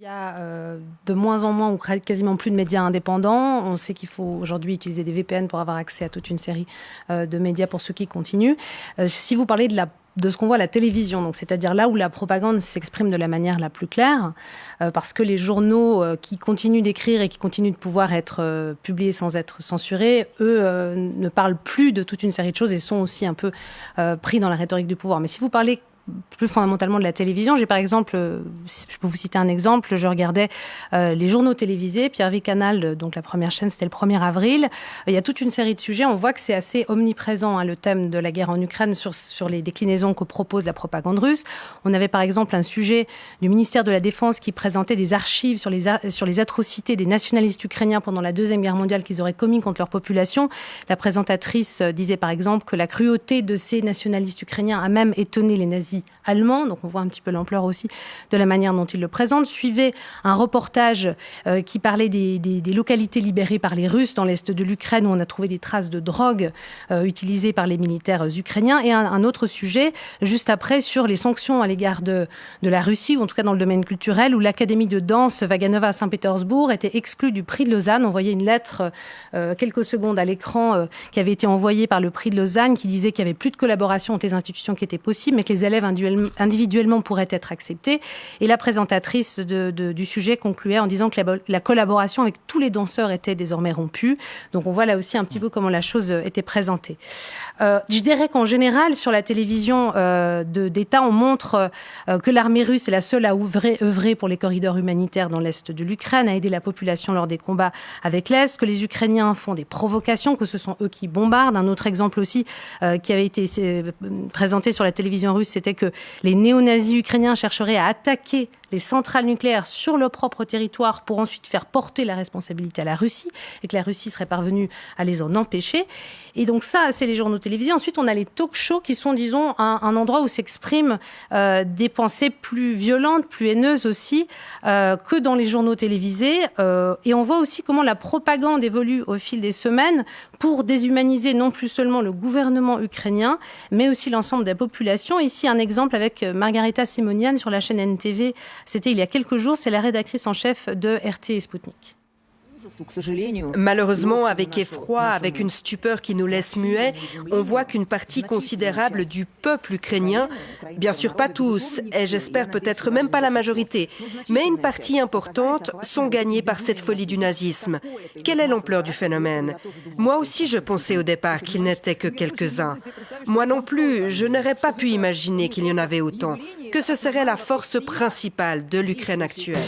Il y a de moins en moins ou quasiment plus de médias indépendants. On sait qu'il faut aujourd'hui utiliser des VPN pour avoir accès à toute une série de médias pour ceux qui continuent. Si vous parlez de ce qu'on voit à la télévision, donc c'est-à-dire là où la propagande s'exprime de la manière la plus claire, parce que les journaux qui continuent d'écrire et qui continuent de pouvoir être publiés sans être censurés, eux ne parlent plus de toute une série de choses et sont aussi un peu pris dans la rhétorique du pouvoir. Mais si vous parlez plus fondamentalement de la télévision. J'ai par exemple, je peux vous citer un exemple, je regardais les journaux télévisés, Pierre Canal, donc la première chaîne, c'était le 1er avril. Il y a toute une série de sujets, on voit que c'est assez omniprésent, hein, le thème de la guerre en Ukraine sur les déclinaisons que propose la propagande russe. On avait par exemple un sujet du ministère de la Défense qui présentait des archives sur les atrocités des nationalistes ukrainiens pendant la Deuxième Guerre mondiale qu'ils auraient commis contre leur population. La présentatrice disait par exemple que la cruauté de ces nationalistes ukrainiens a même étonné les nazis allemands, donc on voit un petit peu l'ampleur aussi de la manière dont ils le présentent. Suivait un reportage qui parlait des localités libérées par les Russes dans l'est de l'Ukraine où on a trouvé des traces de drogue utilisées par les militaires ukrainiens, et un autre sujet juste après sur les sanctions à l'égard de la Russie, ou en tout cas dans le domaine culturel, où l'académie de danse Vaganova à Saint-Pétersbourg était exclue du prix de Lausanne. On voyait une lettre quelques secondes à l'écran qui avait été envoyée par le prix de Lausanne qui disait qu'il n'y avait plus de collaboration entre les institutions qui étaient possibles, mais que les élèves individuellement pourraient être acceptés. Et la présentatrice du sujet concluait en disant que la collaboration avec tous les danseurs était désormais rompue. Donc on voit là aussi un petit peu comment la chose était présentée. Je dirais qu'en général, sur la télévision d'État, on montre que l'armée russe est la seule à œuvrer pour les corridors humanitaires dans l'est de l'Ukraine, à aider la population lors des combats avec l'Est, que les Ukrainiens font des provocations, que ce sont eux qui bombardent. Un autre exemple aussi qui avait été présenté sur la télévision russe, c'était que les néo-nazis ukrainiens chercheraient à attaquer les centrales nucléaires sur leur propre territoire pour ensuite faire porter la responsabilité à la Russie, et que la Russie serait parvenue à les en empêcher. Et donc ça, c'est les journaux télévisés. Ensuite, on a les talk-shows qui sont, disons, un endroit où s'expriment des pensées plus violentes, plus haineuses aussi, que dans les journaux télévisés. Et on voit aussi comment la propagande évolue au fil des semaines pour déshumaniser non plus seulement le gouvernement ukrainien, mais aussi l'ensemble de la population. Ici, un exemple avec Margarita Simonian sur la chaîne NTV. C'était il y a quelques jours, c'est la rédactrice en chef de RT et Sputnik. Malheureusement, avec effroi, avec une stupeur qui nous laisse muets, on voit qu'une partie considérable du peuple ukrainien, bien sûr pas tous, et j'espère peut-être même pas la majorité, mais une partie importante sont gagnés par cette folie du nazisme. Quelle est l'ampleur du phénomène? Moi aussi, je pensais au départ qu'ils n'étaient que quelques-uns. Moi non plus, je n'aurais pas pu imaginer qu'il y en avait autant, que ce serait la force principale de l'Ukraine actuelle.